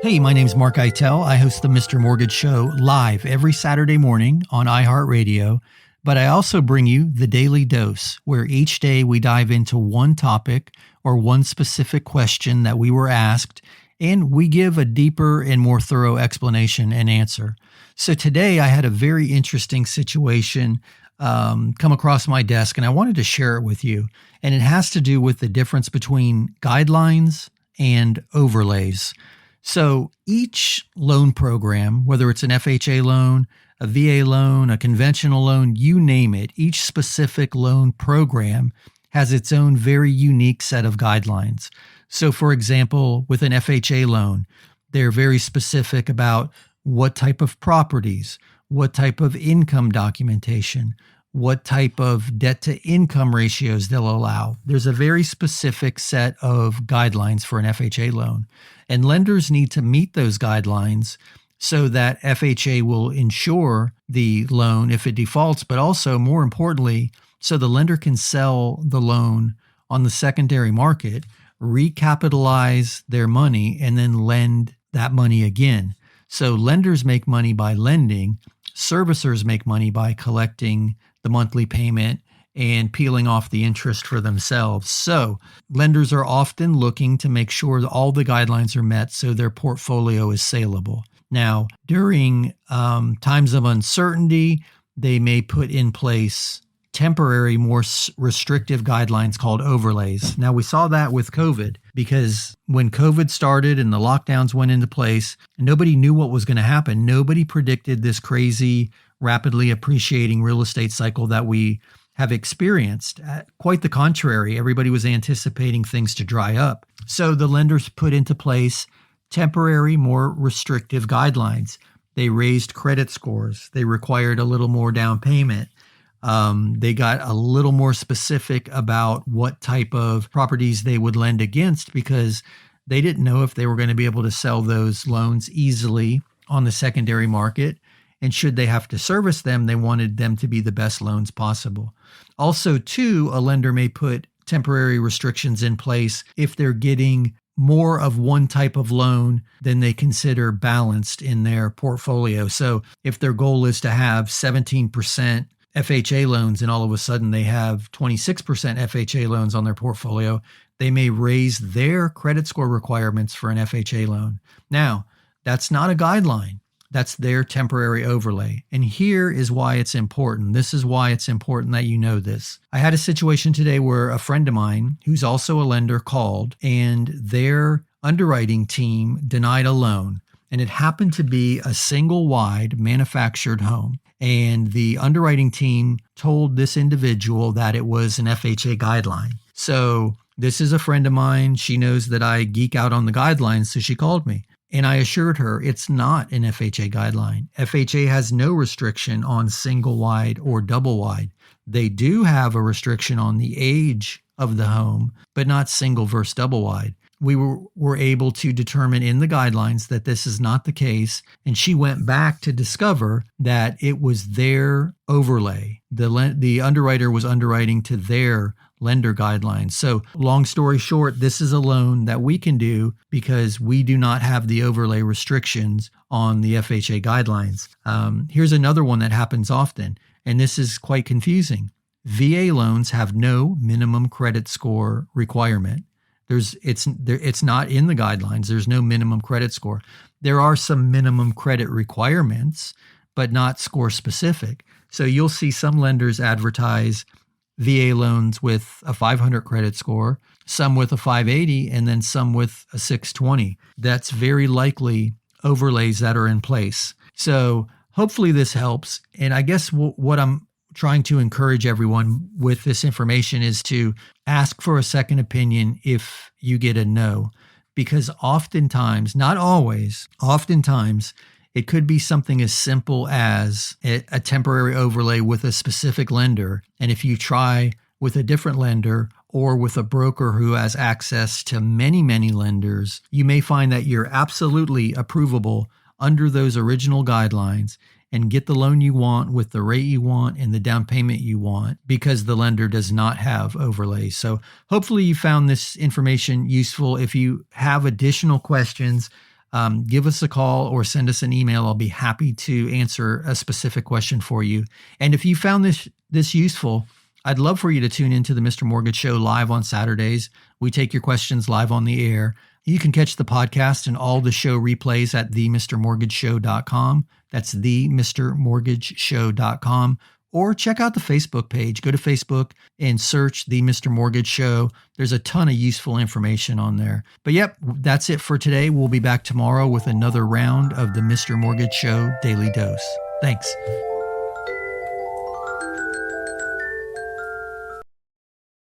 Hey, my name's Mark Eitel. I host the Mr. Mortgage Show live every Saturday morning on iHeartRadio, but I also bring you the Daily Dose, where each day we dive into one topic or one specific question that we were asked, and we give a deeper and more thorough explanation and answer. So today I had a very interesting situation come across my desk, and I wanted to share it with you. And it has to do with the difference between guidelines and overlays. So each loan program, whether it's an FHA loan, a VA loan, a conventional loan, you name it, each specific loan program has its own very unique set of guidelines. So for example, with an FHA loan, they're very specific about what type of properties, what type of income documentation, what type of debt to income ratios they'll allow. There's a very specific set of guidelines for an FHA loan, and lenders need to meet those guidelines so that FHA will insure the loan if it defaults, but also more importantly, so the lender can sell the loan on the secondary market, recapitalize their money, and then lend that money again. So lenders make money by lending, servicers make money by collecting the monthly payment and peeling off the interest for themselves. So lenders are often looking to make sure that all the guidelines are met so their portfolio is saleable. Now, during times of uncertainty, they may put in place temporary, more restrictive guidelines called overlays. Now, we saw that with COVID because when COVID started and the lockdowns went into place, nobody knew what was going to happen. Nobody predicted this crazy, rapidly appreciating real estate cycle that we have experienced. Quite the contrary, everybody was anticipating things to dry up. So the lenders put into place temporary, more restrictive guidelines. They raised credit scores. They required a little more down payment. They got a little more specific about what type of properties they would lend against because they didn't know if they were going to be able to sell those loans easily on the secondary market. And should they have to service them, they wanted them to be the best loans possible. Also, too, a lender may put temporary restrictions in place if they're getting more of one type of loan than they consider balanced in their portfolio. So if their goal is to have 17% FHA loans and all of a sudden they have 26% FHA loans on their portfolio, they may raise their credit score requirements for an FHA loan. Now, that's not a guideline. That's their temporary overlay. And here is why it's important. This is why it's important that you know this. I had a situation today where a friend of mine, who's also a lender, called and their underwriting team denied a loan. And it happened to be a single wide manufactured home. And the underwriting team told this individual that it was an FHA guideline. So this is a friend of mine. She knows that I geek out on the guidelines, so she called me. And I assured her it's not an FHA guideline. FHA has no restriction on single wide or double wide. They do have a restriction on the age of the home, but not single versus double wide. We were able to determine in the guidelines that this is not the case. And she went back to discover that it was their overlay. The underwriter was underwriting to their lender guidelines. So long story short, this is a loan that we can do because we do not have the overlay restrictions on the FHA guidelines. Here's another one that happens often, and this is quite confusing. VA loans have no minimum credit score requirement. It's not in the guidelines. There's no minimum credit score. There are some minimum credit requirements, but not score specific. So you'll see some lenders advertise VA loans with a 500 credit score, some with a 580, and then some with a 620. That's very likely overlays that are in place. So hopefully this helps. And I guess what I'm trying to encourage everyone with this information is to ask for a second opinion if you get a no, because oftentimes, not always, oftentimes it could be something as simple as a temporary overlay with a specific lender. And if you try with a different lender or with a broker who has access to many, many lenders, you may find that you're absolutely approvable under those original guidelines and get the loan you want with the rate you want and the down payment you want because the lender does not have overlays. So hopefully you found this information useful. If you have additional questions, give us a call or send us an email. I'll be happy to answer a specific question for you. And if you found this useful, I'd love for you to tune into the Mr. Mortgage Show live on Saturdays. We take your questions live on the air. You can catch the podcast and all the show replays at themrmortgageshow.com. That's themrmortgageshow.com. Or check out the Facebook page. Go to Facebook and search The Mr. Mortgage Show. There's a ton of useful information on there. But yep, that's it for today. We'll be back tomorrow with another round of the Mr. Mortgage Show Daily Dose. Thanks.